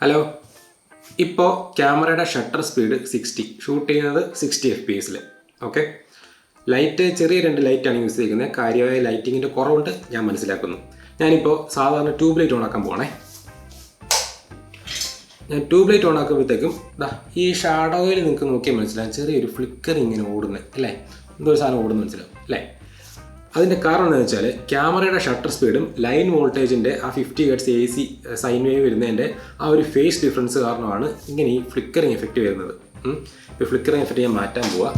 Hello, ഇപ്പോൾ ക്യാമറയുടെ shutter speed 60, shoot ചെയ്യുന്നത് 60 FPS. ഓക്കെ, ലൈറ്റ് ചെറിയ 2 ലൈറ്റാണ് യൂസ് ചെയ്യുന്നത്. കാര്യമായ ലൈറ്റിങ്ങിൻ്റെ കുറവുണ്ട് ഞാൻ മനസ്സിലാക്കുന്നു. ഞാനിപ്പോൾ സാധാരണ ട്യൂബ് ലൈറ്റ് ഓണാക്കാൻ പോകണേ. ഞാൻ ട്യൂബ് ലൈറ്റ് ഓണാക്കുമ്പോഴത്തേക്കും ഈ ഷാഡോയിൽ നിങ്ങൾക്ക് നോക്കിയാൽ മനസ്സിലാകും ചെറിയൊരു ഫ്ലിക്കർ ഇങ്ങനെ ഓടുന്നത് അല്ലേ, എന്തോ ഒരു സാധനം ഓടുന്നു മനസ്സിലാവും അല്ലേ. അതിൻ്റെ കാരണം എന്താണെന്ന് വെച്ചാൽ ക്യാമറയുടെ ഷട്ടർ സ്പീഡും ലൈൻ വോൾട്ടേജിൻ്റെ ആ 50 Hz AC സൈൻ വേവ് വരുന്നതിൻ്റെ ആ ഒരു ഫേസ് ഡിഫറൻസ് കാരണമാണ് ഇങ്ങനെ ഈ ഫ്ലിക്കറിങ് എഫക്റ്റ് വരുന്നത്. ഈ ഫ്ലിക്കറിങ് എഫക്റ്റ് ഞാൻ മാറ്റാൻ പോവാം.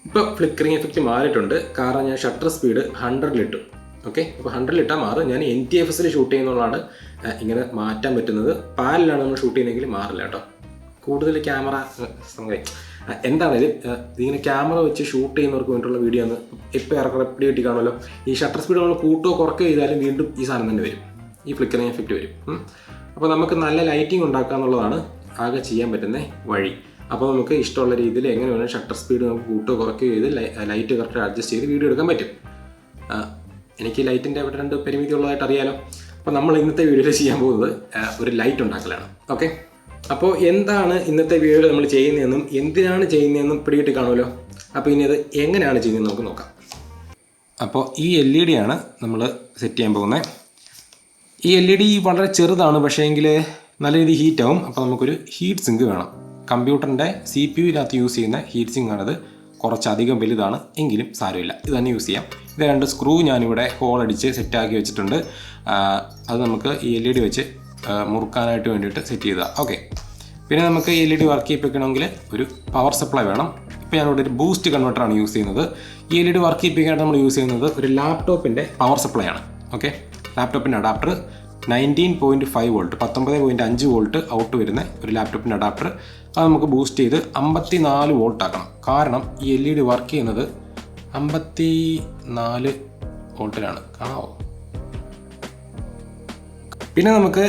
ഇപ്പോൾ ഫ്ലിക്കറിങ് എഫക്റ്റ് മാറിയിട്ടുണ്ട്, കാരണം ഞാൻ ഷട്ടർ സ്പീഡ് 100 ഓക്കെ. അപ്പോൾ 100 മാറും. ഞാൻ NTFS ഷൂട്ട് ചെയ്യുന്നതാണ് ഇങ്ങനെ മാറ്റാൻ പറ്റുന്നത്. പാരലാണ് നമ്മൾ ഷൂട്ട് ചെയ്യുന്നതെങ്കിൽ മാറില്ല കേട്ടോ. കൂടുതൽ ക്യാമറ എന്താണേലും ഇതിങ്ങനെ ക്യാമറ വെച്ച് ഷൂട്ട് ചെയ്യുന്നവർക്ക് വേണ്ടിയിട്ടുള്ള വീഡിയോ ഒന്ന് ഇപ്പോൾ ഇറക്കി കിട്ടി കാണുമല്ലോ. ഈ ഷട്ടർ സ്പീഡ് നമ്മൾ കൂട്ടുകയോ കുറയ്ക്കുകയോ ചെയ്താലും വീണ്ടും ഈ സാധനം തന്നെ വരും, ഈ ഫ്ലിക്കറിങ് എഫക്റ്റ് വരും. അപ്പോൾ നമുക്ക് നല്ല ലൈറ്റിംഗ് ഉണ്ടാക്കുക എന്നുള്ളതാണ് ആകെ ചെയ്യാൻ പറ്റുന്ന വഴി. അപ്പോൾ നമുക്ക് ഇഷ്ടമുള്ള രീതിയിൽ എങ്ങനെ വേണം ഷട്ടർ സ്പീഡ് നമുക്ക് കൂട്ടുകയോ കുറയ്ക്കുകയോ ചെയ്ത് ലൈറ്റ് കറക്റ്റ് അഡ്ജസ്റ്റ് ചെയ്ത് വീഡിയോ എടുക്കാൻ പറ്റും. എനിക്ക് ലൈറ്റിൻ്റെ അവിടെ 2 പരിമിതി ഉള്ളതായിട്ട് അറിയാലോ. അപ്പോൾ നമ്മൾ ഇന്നത്തെ വീഡിയോയിൽ ചെയ്യാൻ പോകുന്നത് ഒരു ലൈറ്റ് ഉണ്ടാക്കലാണ്. ഓക്കെ, അപ്പോൾ എന്താണ് ഇന്നത്തെ വീഡിയോയിൽ നമ്മൾ ചെയ്യുന്നതെന്നും എന്തിനാണ് ചെയ്യുന്നതെന്നും പിടികിട്ടി കാണുമല്ലോ. അപ്പോൾ ഇനി അത് എങ്ങനെയാണ് ചെയ്യുന്നത് നമുക്ക് നോക്കാം. അപ്പോൾ ഈ LED ആണ് നമ്മൾ സെറ്റ് ചെയ്യാൻ പോകുന്നത്. ഈ LED വളരെ ചെറുതാണ്, പക്ഷേ എങ്കിൽ നല്ല രീതിയിൽ ഹീറ്റാവും. അപ്പോൾ നമുക്കൊരു ഹീറ്റ് സിങ്ക് വേണം. കമ്പ്യൂട്ടറിൻ്റെ CPU-നകത്ത് യൂസ് ചെയ്യുന്ന ഹീറ്റ് സിങ്ക് ആണത്. കുറച്ചധികം വലുതാണ്, എങ്കിലും സാരമില്ല, ഇത് തന്നെ യൂസ് ചെയ്യാം. ഇത് 2 സ്ക്രൂ ഞാനിവിടെ ഹോൾ അടിച്ച് സെറ്റാക്കി വെച്ചിട്ടുണ്ട്. അത് നമുക്ക് ഈ LED വെച്ച് മുറുക്കാനായിട്ട് വേണ്ടിയിട്ട് സെറ്റ് ചെയ്താൽ ഓക്കെ. പിന്നെ നമുക്ക് LED വർക്ക് ചെയ്യിപ്പിക്കണമെങ്കിൽ ഒരു പവർ സപ്ലൈ വേണം. ഇപ്പോൾ ഞാനിവിടെ ഒരു ബൂസ്റ്റ് കൺവെർട്ടറാണ് യൂസ് ചെയ്യുന്നത്. ഈ LED വർക്ക് ചെയ്യിപ്പിക്കാനായിട്ട് നമ്മൾ യൂസ് ചെയ്യുന്നത് ഒരു ലാപ്ടോപ്പിൻ്റെ പവർ സപ്ലൈ ആണ്. ഓക്കെ, ലാപ്ടോപ്പിൻ്റെ അഡാപ്റ്റർ 19.5 വോൾട്ട് 19.5 വോൾട്ട് ഔട്ട് വരുന്ന ഒരു ലാപ്ടോപ്പിൻ്റെ അഡാപ്റ്റർ. അത് നമുക്ക് ബൂസ്റ്റ് ചെയ്ത് 54 വോൾട്ട് ആക്കണം. കാരണം ഈ LED വർക്ക് ചെയ്യുന്നത് 54 വോൾട്ടിലാണ്, കാണാമോ. പിന്നെ നമുക്ക്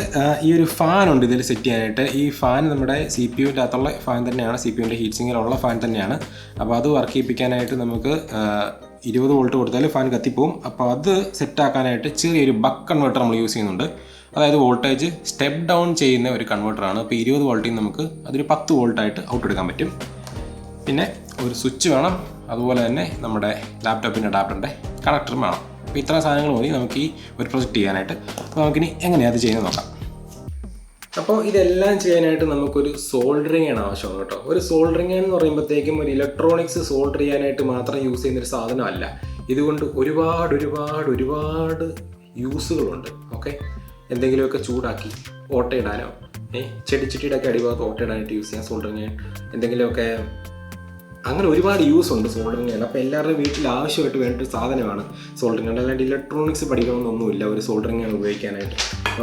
ഈ ഒരു ഫാനുണ്ട് ഇതിൽ സെറ്റ് ചെയ്യാനായിട്ട്. ഈ ഫാൻ നമ്മുടെ CPU-ൻ്റെ അകത്തുള്ള ഫാൻ തന്നെയാണ്, CPU-ൻ്റെ ഹീറ്റ് സിങ്കിലുള്ള ഫാൻ തന്നെയാണ്. അപ്പോൾ അത് വർക്ക് ചെയ്യിപ്പിക്കാനായിട്ട് നമുക്ക് 20 വോൾട്ട് കൊടുത്താൽ ഫാൻ കത്തിപ്പോവും. അപ്പോൾ അത് സെറ്റാക്കാനായിട്ട് ചെറിയൊരു ബക്ക് കൺവെർട്ടർ നമ്മൾ യൂസ് ചെയ്യുന്നുണ്ട്. അതായത് വോൾട്ടേജ് സ്റ്റെപ്പ് ഡൗൺ ചെയ്യുന്ന ഒരു കൺവെർട്ടറാണ്. അപ്പോൾ 20 വോൾട്ടിൽ നിന്ന് നമുക്ക് അതൊരു 10 വോൾട്ടായിട്ട് ഔട്ട് എടുക്കാൻ പറ്റും. പിന്നെ ഒരു സ്വിച്ച് വേണം, അതുപോലെ തന്നെ നമ്മുടെ ലാപ്ടോപ്പിൻ്റെ അഡാപ്റ്ററിൻ്റെ കണക്ടറും വേണം. അപ്പോൾ ഇത്ര സാധനങ്ങൾ മതി നമുക്ക് ഈ ഒരു പ്രൊജക്റ്റ് ചെയ്യാനായിട്ട്. അപ്പോൾ നമുക്കിനി എങ്ങനെയാണ് അത് ചെയ്യുന്നത് നോക്കാം. അപ്പോൾ ഇതെല്ലാം ചെയ്യാനായിട്ട് നമുക്കൊരു സോൾഡറിങ് ആണ് ആവശ്യമാണ് കേട്ടോ. ഒരു സോൾഡറിങ് എന്ന് പറയുമ്പോഴത്തേക്കും ഒരു ഇലക്ട്രോണിക്സ് സോൾഡർ ചെയ്യാനായിട്ട് മാത്രം യൂസ് ചെയ്യുന്നൊരു സാധനമല്ല. ഇതുകൊണ്ട് ഒരുപാട് യൂസുകളുണ്ട്. ഓക്കെ, എന്തെങ്കിലുമൊക്കെ ചൂടാക്കി ഓട്ടയിടാനോ ചെടിച്ചട്ടിയുടെ ഒക്കെ അടിഭാഗത്ത് ഓട്ടയിടാനായിട്ട് യൂസ് ചെയ്യാം സോൾഡറിങ്. എന്തെങ്കിലുമൊക്കെ അങ്ങനെ ഒരുപാട് യൂസ് ഉണ്ട് സോൾഡറിങ്. അപ്പോൾ എല്ലാവരുടെയും വീട്ടിൽ ആവശ്യമായിട്ട് വേണ്ടൊരു സാധനമാണ് സോൾഡറിങ്. അല്ലാണ്ട് ഇലക്ട്രോണിക്സ് പഠിക്കണമെന്നൊന്നുമില്ല ഒരു സോൾഡറിങ് ഉപയോഗിക്കാനായിട്ട്.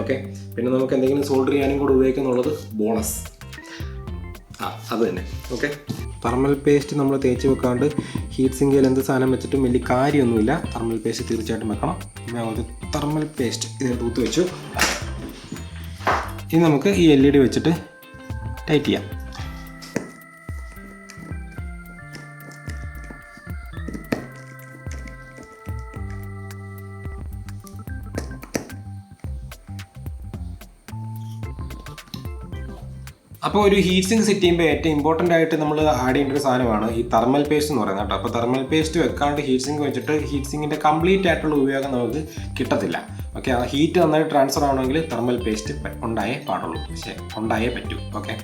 ഓക്കെ, പിന്നെ നമുക്ക് എന്തെങ്കിലും സോൾഡർ ചെയ്യാനും കൂടെ ഉപയോഗിക്കുന്നുള്ളത് ബോണസ്. അത് തന്നെ. ഓക്കെ, തെർമൽ പേസ്റ്റ് നമ്മൾ തേച്ച് വെക്കാണ്ട് ഹീറ്റ് സിങ്കിൽ എന്ത് സാധനം വെച്ചിട്ടും വലിയ കാര്യമൊന്നുമില്ല. തെർമൽ പേസ്റ്റ് തീർച്ചയായിട്ടും വെക്കണം. ഒരു തെർമൽ പേസ്റ്റ് ഇത് തൂത്ത് വെച്ചു. ഇനി നമുക്ക് ഈ LED വെച്ചിട്ട് ടൈറ്റ് ചെയ്യാം. അപ്പോൾ ഒരു ഹീറ്റ് സിങ്ക് സെറ്റ് ചെയ്യുമ്പോൾ ഏറ്റവും ഇമ്പോർട്ടൻ്റ് ആയിട്ട് നമ്മൾ ആഡ് ചെയ്യേണ്ട ഒരു സാധനമാണ് ഈ തെർമൽ പേസ്റ്റ് എന്ന് പറയുന്നത് കേട്ടോ. അപ്പോൾ തെർമൽ പേസ്റ്റ് വെക്കാണ്ട് ഹീറ്റ് സിങ്ക് വെച്ചിട്ട് ഹീറ്റ് സിങ്കിൻ്റെ കംപ്ലീറ്റ് ആയിട്ടുള്ള ഉപയോഗം നമുക്ക് കിട്ടത്തില്ല. ഓക്കെ, ആ ഹീറ്റ് നന്നായിട്ട് ട്രാൻസ്ഫർ ആവണമെങ്കിൽ തെർമൽ പേസ്റ്റ് ഉണ്ടായേ പാടുള്ളൂ, പക്ഷേ ഉണ്ടായേ പറ്റൂ. ഓക്കെ,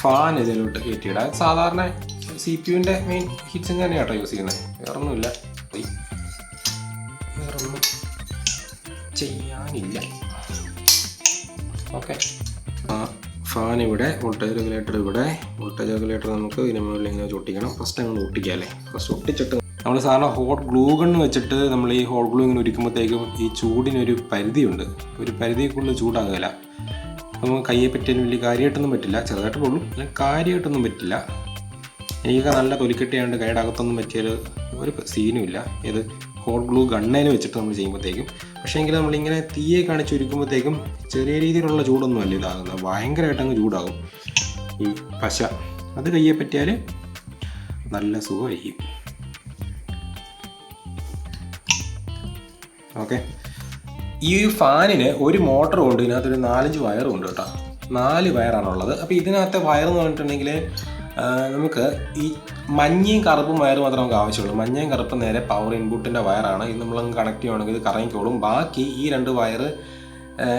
ഫാൻ ഇതിലോട്ട് കയറ്റിയിടാം. സാധാരണ CPU-ൻ്റെ മെയിൻ ഹീറ്റ് സിങ്ക് തന്നെയാണ് കേട്ടോ യൂസ് ചെയ്യുന്നത്. വേറൊന്നുമില്ല, വേറൊന്നും ചെയ്യാനില്ല. ഓക്കെ, ഫാൻ ഇവിടെ, വോൾട്ടേജ് റെഗുലേറ്റർ ഇവിടെ. വോൾട്ടേജ് റെഗുലേറ്റർ നമുക്ക് ഇതിന് മുകളിൽ ഇങ്ങനെ ഒട്ടിക്കണം. ഫസ്റ്റ് അങ്ങനെ ഒട്ടിക്കാം അല്ലേ. ഫസ്റ്റ് ഒട്ടിച്ചിട്ട് നമ്മൾ സാധാരണ ഹോട്ട് ഗ്ലൂ ഗൺ വെച്ചിട്ട് നമ്മൾ ഈ ഹോട്ട് ഗ്ലൂ ഇങ്ങനെ ഉരിക്കുമ്പോഴത്തേക്കും ഈ ചൂടിനൊരു പരിധിയുണ്ട്. ഒരു പരിധിക്കുള്ളിൽ ചൂടാകില്ല. നമുക്ക് കയ്യെ പറ്റിയാലും വലിയ കാര്യമായിട്ടൊന്നും പറ്റില്ല. ചെറുതായിട്ട് കൊള്ളും, അല്ലെങ്കിൽ കാര്യമായിട്ടൊന്നും പറ്റില്ല. എനിക്ക് നല്ല തൊലിക്കെട്ടിയാണ്ട് കൈയുടെ അകത്തൊന്നും പറ്റിയാൽ ഒരു സീനുമില്ല. ഇത് ഹോട്ട് ഗ്ലൂ ഗണ്ണേൽ വെച്ചിട്ട് നമ്മൾ ചെയ്യുമ്പോഴത്തേക്കും. പക്ഷേ എങ്കിൽ നമ്മളിങ്ങനെ തീയെ കാണിച്ചൊരുക്കുമ്പോഴത്തേക്കും ചെറിയ രീതിയിലുള്ള ചൂടൊന്നും അല്ല ഇതാകുന്നത്, ഭയങ്കരമായിട്ട് അങ്ങ് ചൂടാകും ഈ പശ. അത് കയ്യെ പറ്റിയാൽ നല്ല സുഖമായിരിക്കും. ഓക്കെ, ഈ ഫാനിന് ഒരു മോട്ടറും ഉണ്ട്, ഇതിനകത്തൊരു 4-5 വയറും ഉണ്ട് കേട്ടോ. 4 വയറാണുള്ളത്. അപ്പോൾ ഇതിനകത്തെ വയറെന്ന് പറഞ്ഞിട്ടുണ്ടെങ്കിൽ നമുക്ക് ഈ മഞ്ഞയും കറുപ്പും വയർ മാത്രമേ നമുക്ക് ആവശ്യമുള്ളൂ. മഞ്ഞയും കറുപ്പും നേരെ പവർ ഇൻപുട്ടിൻ്റെ വയറാണ്. ഇത് നമ്മളങ്ങ് കണക്ട് ചെയ്യുകയാണെങ്കിൽ ഇത് കറങ്ങിക്കോളും. ബാക്കി ഈ 2 വയർ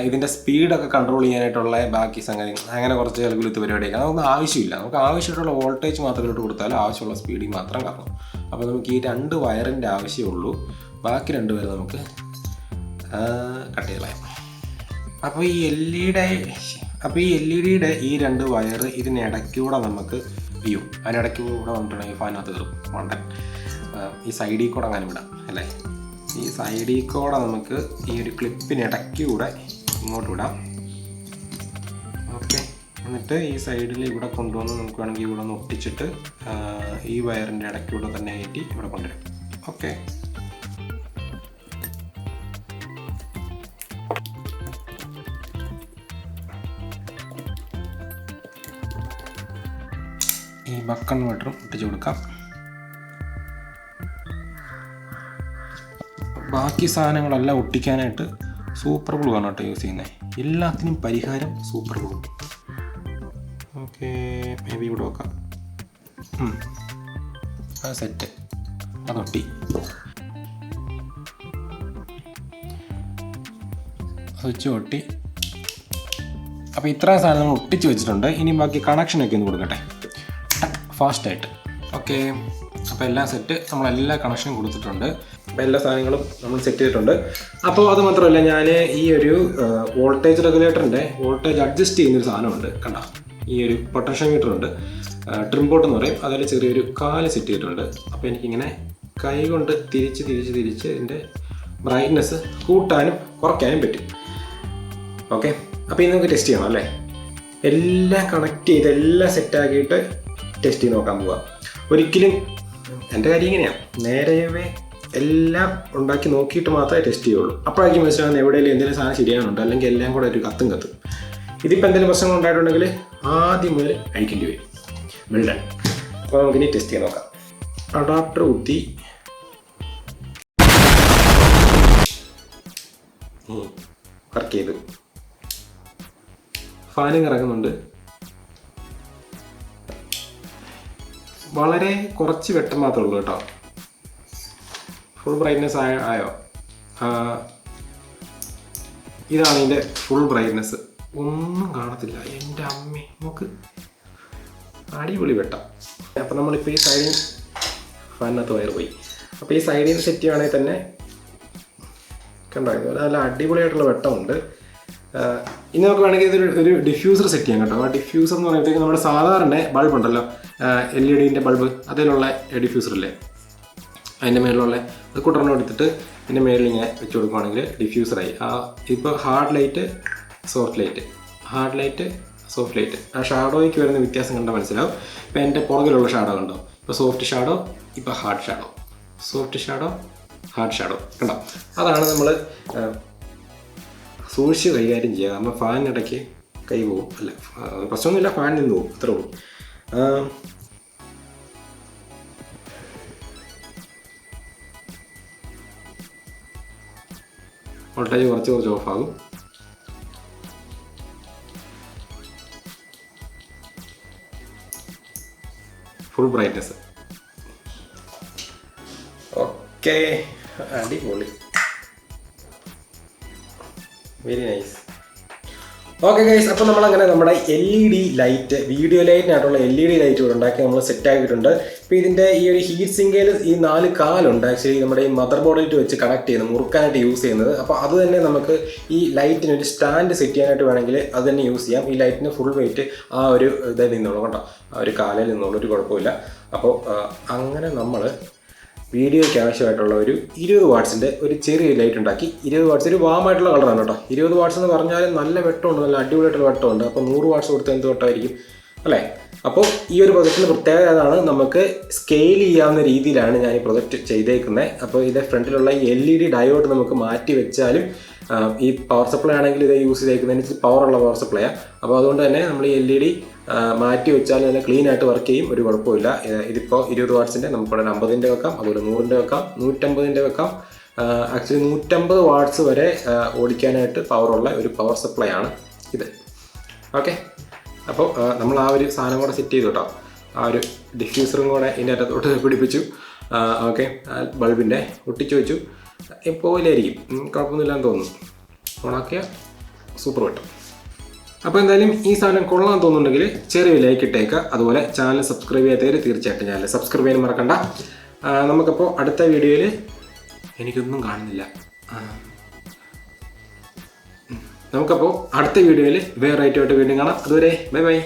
ഇതിൻ്റെ സ്പീഡൊക്കെ കൺട്രോൾ ചെയ്യാനായിട്ടുള്ള ബാക്കി സംഗതി, അങ്ങനെ കുറച്ച് കൽക്കുലത്ത് പരിപാടിയൊക്കെ നമുക്ക് ആവശ്യമില്ല. നമുക്ക് ആവശ്യമായിട്ടുള്ള വോൾട്ടേജ് മാത്രം ഇട്ട് കൊടുത്താൽ ആവശ്യമുള്ള സ്പീഡിൽ മാത്രം കറങ്ങും. അപ്പോൾ നമുക്ക് ഈ 2 വയറിൻ്റെ ആവശ്യമുള്ളൂ. ബാക്കി 2 വയർ നമുക്ക് കട്ട് ചെയ്ത് കളയാം. അപ്പോൾ ഈ എൽ ഇ ഡിയുടെ ഈ 2 വയർ ഇതിനിടയ്ക്കൂടെ നമുക്ക് അതിനിടയ്ക്കൂടെ വന്നിട്ടുണ്ടെങ്കിൽ ഫാനകത്ത് കയറും മണ്ടൻ. ഈ സൈഡിൽ കൂടെ അങ്ങനെ വിടാം അല്ലേ. ഈ സൈഡിൽ കൂടെ നമുക്ക് ഈ ഒരു ക്ലിപ്പിനിടയ്ക്കൂടെ ഇങ്ങോട്ട് വിടാം. ഓക്കെ, എന്നിട്ട് ഈ സൈഡിൽ ഇവിടെ കൊണ്ടുവന്ന് നമുക്ക് വേണമെങ്കിൽ ഇവിടെ ഒന്ന് ഒട്ടിച്ചിട്ട് ഈ വയറിൻ്റെ ഇടയ്ക്കൂടെ തന്നെ കയറ്റി ഇവിടെ കൊണ്ടുവരും. ഓക്കെ, ഈ ബക്ക് കൺവെർട്ടറും ഒട്ടിച്ച് കൊടുക്കാം. ബാക്കി സാധനങ്ങളെല്ലാം ഒട്ടിക്കാനായിട്ട് സൂപ്പർ ഗ്ലൂ ആണ് കേട്ടോ യൂസ് ചെയ്യുന്നത്. എല്ലാത്തിനും പരിഹാരം super glue. Okay, may be ഇവിടെ വെക്കാം. അത് സെറ്റ്, അതൊട്ടി. സ്വിച്ച് ഒട്ടി. അപ്പോൾ ഇത്രയും സാധനങ്ങൾ ഒട്ടിച്ച് വെച്ചിട്ടുണ്ട്. ഇനി ബാക്കി കണക്ഷനൊക്കെ ഒന്ന് കൊടുക്കട്ടെ ഫാസ്റ്റായിട്ട്. ഓക്കെ, അപ്പോൾ എല്ലാം സെറ്റ്, നമ്മളെല്ലാ കണക്ഷനും കൊടുത്തിട്ടുണ്ട്. അപ്പോൾ എല്ലാ സാധനങ്ങളും നമ്മൾ സെറ്റ് ചെയ്തിട്ടുണ്ട്. അപ്പോൾ അത് മാത്രമല്ല, ഞാൻ ഈ ഒരു വോൾട്ടേജ് റെഗുലേറ്ററിൻ്റെ വോൾട്ടേജ് അഡ്ജസ്റ്റ് ചെയ്യുന്നൊരു സാധനമുണ്ട് കണ്ടോ. ഈ ഒരു പൊട്ടൻഷ്യോ മീറ്റർ ഉണ്ട്, ട്രിംബോട്ട് എന്ന് പറയും. അതിൽ ചെറിയൊരു കാല് സെറ്റ് ചെയ്തിട്ടുണ്ട്. അപ്പോൾ എനിക്കിങ്ങനെ കൈ കൊണ്ട് തിരിച്ച് ഇതിൻ്റെ ബ്രൈറ്റ്നെസ് കൂട്ടാനും കുറയ്ക്കാനും പറ്റും. ഓക്കെ, അപ്പോൾ ഇത് നമുക്ക് ടെസ്റ്റ് ചെയ്യണം അല്ലേ. എല്ലാം കണക്ട് ചെയ്ത് എല്ലാം സെറ്റാക്കിയിട്ട് ടെസ്റ്റ് ചെയ്ത് നോക്കാൻ പോവുക. ഒരിക്കലും എൻ്റെ കാര്യം ഇങ്ങനെയാണ്, നേരവേ എല്ലാം ഉണ്ടാക്കി നോക്കിയിട്ട് മാത്രമേ ടെസ്റ്റ് ചെയ്യുള്ളൂ. അപ്പോഴായിരിക്കും മനസ്സിലാകുന്നത് എവിടെയെങ്കിലും എന്തെങ്കിലും സാധനം ശരിയാകുന്നുണ്ട്, അല്ലെങ്കിൽ എല്ലാം കൂടെ ഒരു കത്തും. ഇതിപ്പോൾ എന്തെങ്കിലും പ്രശ്നങ്ങൾ ഉണ്ടായിട്ടുണ്ടെങ്കിൽ ആദ്യം മുതൽ അഴിക്കേണ്ടി വരും. വെൽഡൺ. അപ്പോൾ നമുക്കിനി ടെസ്റ്റ് ചെയ്ത് നോക്കാം. അഡാപ്റ്റർ കുത്തി വർക്ക് ചെയ്തു. ഫാനും കറങ്ങുന്നുണ്ട്. വളരെ കുറച്ച് വെട്ടം മാത്രമേ ഉള്ളൂ കേട്ടോ. ഫുൾ ബ്രൈറ്റ്നെസ് ആയോ? ഇതാണ് ഇതിൻ്റെ ഫുൾ ബ്രൈറ്റ്നെസ്. ഒന്നും കാണത്തില്ല. എൻ്റെ അമ്മേ, നമുക്ക് അടിപൊളി വെട്ടം. അപ്പം നമ്മളിപ്പോൾ ഈ സൈഡിൽ ഫാനിനകത്ത് വയർ പോയി. അപ്പോൾ ഈ സൈഡിൽ നിന്ന് സെറ്റ് ചെയ്യുകയാണെങ്കിൽ തന്നെ കണ്ടോ, നല്ല അടിപൊളിയായിട്ടുള്ള വെട്ടമുണ്ട്. ഇനി നമുക്ക് വേണമെങ്കിൽ ഇതൊരു ഡിഫ്യൂസർ സെറ്റ് ചെയ്യാം കേട്ടോ. ആ ഡിഫ്യൂസർ എന്ന് പറയുമ്പോഴത്തേക്ക് നമ്മുടെ സാധാരണ ബൾബ് ഉണ്ടല്ലോ, LED ബൾബ്, അതിലുള്ള ഡിഫ്യൂസറില്ലേ, അതിൻ്റെ മേളിലുള്ള അത് കുട്ടറിനെ എടുത്തിട്ട് അതിൻ്റെ മേളിൽ ഇങ്ങനെ വെച്ച് കൊടുക്കുകയാണെങ്കിൽ ഡിഫ്യൂസറായി. ഇപ്പോൾ ഹാർഡ് ലൈറ്റ്, സോഫ്റ്റ് ലൈറ്റ്, ആ ഷാഡോയ്ക്ക് വരുന്ന വ്യത്യാസം കണ്ടാൽ മനസ്സിലാവും. ഇപ്പോൾ എൻ്റെ പുറകിലുള്ള ഷാഡോ കണ്ടോ, ഇപ്പോൾ സോഫ്റ്റ് ഷാഡോ, ഇപ്പോൾ hard shadow, soft shadow, hard shadow കണ്ടോ. അതാണ് നമ്മൾ സൂക്ഷിച്ച് കൈകാര്യം ചെയ്യുക. നമ്മൾ ഫാനിനിടയ്ക്ക് കൈ പോകും, അല്ല പ്രശ്നമൊന്നുമില്ല, ഫാൻ നിന്ന് പോകും, അത്രേ ഉള്ളൂ. വോൾട്ടേജ് കുറച്ച് ഓഫാകും. Full brightness. ഓക്കെ, അടിപൊളി, വെരി നൈസ്. ഓക്കെ ഗൈസ്, അപ്പോൾ നമ്മളങ്ങനെ നമ്മുടെ LED ലൈറ്റ്, വീഡിയോ ലൈറ്റിനായിട്ടുള്ള LED ലൈറ്റ് ഇവിടെ ഉണ്ടാക്കി നമ്മൾ സെറ്റ് ആക്കിയിട്ടുണ്ട്. ഇപ്പോൾ ഇതിൻ്റെ ഈ ഒരു ഹീറ്റ് സിങ്കയിൽ ഈ 4 കാലുണ്ട് ആക്ച്വലി നമ്മുടെ ഈ മദർ ബോർഡിൽ വെച്ച് കണക്ട് ചെയ്യുന്നത്, മുറുക്കാനായിട്ട് യൂസ് ചെയ്യുന്നത്. അപ്പോൾ അത് തന്നെ നമുക്ക് ഈ ലൈറ്റിന് ഒരു സ്റ്റാൻഡ് സെറ്റ് ചെയ്യാനായിട്ട് വേണമെങ്കിൽ അത് തന്നെ യൂസ് ചെയ്യാം. ഈ ലൈറ്റിന് ഫുൾ വെയിറ്റ് ആ ഒരു ഇതേ നിന്നോളൂ കേട്ടോ, ആ ഒരു കാലിൽ നിന്നോളൂ, ഒരു കുഴപ്പമില്ല. അപ്പോൾ അങ്ങനെ നമ്മൾ വീഡിയോയ്ക്ക് ആവശ്യമായിട്ടുള്ള ഒരു 20 വാട്ട്സിൻ്റെ ഒരു ചെറിയ ലൈറ്റ് ഉണ്ടാക്കി. 20 വാട്ട്സ് ഒരു വാമായിട്ടുള്ള കളറാണ് കേട്ടോ. 20 വാട്ട്സ് എന്ന് പറഞ്ഞാൽ നല്ല വെട്ടമുണ്ട്, നല്ല അടിപൊളിയായിട്ടുള്ള വെട്ടമുണ്ട്. അപ്പോൾ 100 വാട്ട്സ് കൊടുത്താൽ എന്ത് വെട്ടമായിരിക്കും അല്ലേ. അപ്പോൾ ഈ ഒരു പ്രൊജക്റ്റിൻ്റെ പ്രത്യേകത അതാണ്, നമുക്ക് സ്കെയിൽ ചെയ്യാവുന്ന രീതിയിലാണ് ഞാൻ ഈ പ്രൊജക്റ്റ് ചെയ്തേക്കുന്നത്. അപ്പോൾ ഇതിൻ്റെ ഫ്രണ്ടിലുള്ള ഈ LED ഡയോഡ് നമുക്ക് മാറ്റി വെച്ചാലും, ഈ പവർ സപ്ലൈ ആണെങ്കിൽ ഇത് യൂസ് ചെയ്തേക്കുന്നതിന് പവറുള്ള പവർ സപ്ലൈയാണ്. അപ്പോൾ അതുകൊണ്ട് തന്നെ നമ്മൾ ഈ LED മാറ്റി വെച്ചാൽ നല്ല ക്ലീൻ ആയിട്ട് വർക്ക് ചെയ്യും, ഒരു കുഴപ്പമില്ല. ഇതിപ്പോൾ 20 വാട്ട്സിൻ്റെ നമുക്കിവിടെ 50ൻ്റെ വെക്കാം, അതുപോലെ 100ൻ്റെ വെക്കാം, 150ൻ്റെ വെക്കാം, ആക്ച്വലി 150 വാട്ട്സ് വരെ ഓടിക്കാനായിട്ട് പവറുള്ള ഒരു പവർ സപ്ലൈ ആണ് ഇത്. ഓക്കെ, അപ്പോൾ നമ്മൾ ആ ഒരു സാധനം കൂടെ സെറ്റ് ചെയ്തു കേട്ടോ. ആ ഒരു ഡിഫ്യൂസറും കൂടെ ഇതിൻ്റെ അകത്തോട്ട് പിടിപ്പിച്ചു. ഓക്കെ, ബൾബിൻ്റെ ഒട്ടിച്ചു വെച്ചു. പോയില്ലായിരിക്കും, കുഴപ്പമൊന്നുമില്ലാന്ന് തോന്നുന്നു. ഓണാക്കിയാൽ സൂപ്പർ കിട്ടും. അപ്പോൾ എന്തായാലും ഈ സാധനം കൊള്ളാൻ തോന്നുന്നുണ്ടെങ്കിൽ ചെറിയ ലൈക്ക് ഇട്ടേക്കുക. അതുപോലെ ചാനൽ സബ്സ്ക്രൈബ് ചെയ്യാത്തവർ തീർച്ചയായിട്ടും ചാനൽ സബ്സ്ക്രൈബ് ചെയ്യാൻ മറക്കണ്ട. നമുക്കപ്പോൾ അടുത്ത വീഡിയോയിൽ എനിക്കൊന്നും കാണുന്നില്ല. നമുക്കപ്പോൾ അടുത്ത വീഡിയോയിൽ വേറെ ഐറ്റമായിട്ട് വീണ്ടും കാണാം. അതുവരെ ബൈ ബൈ.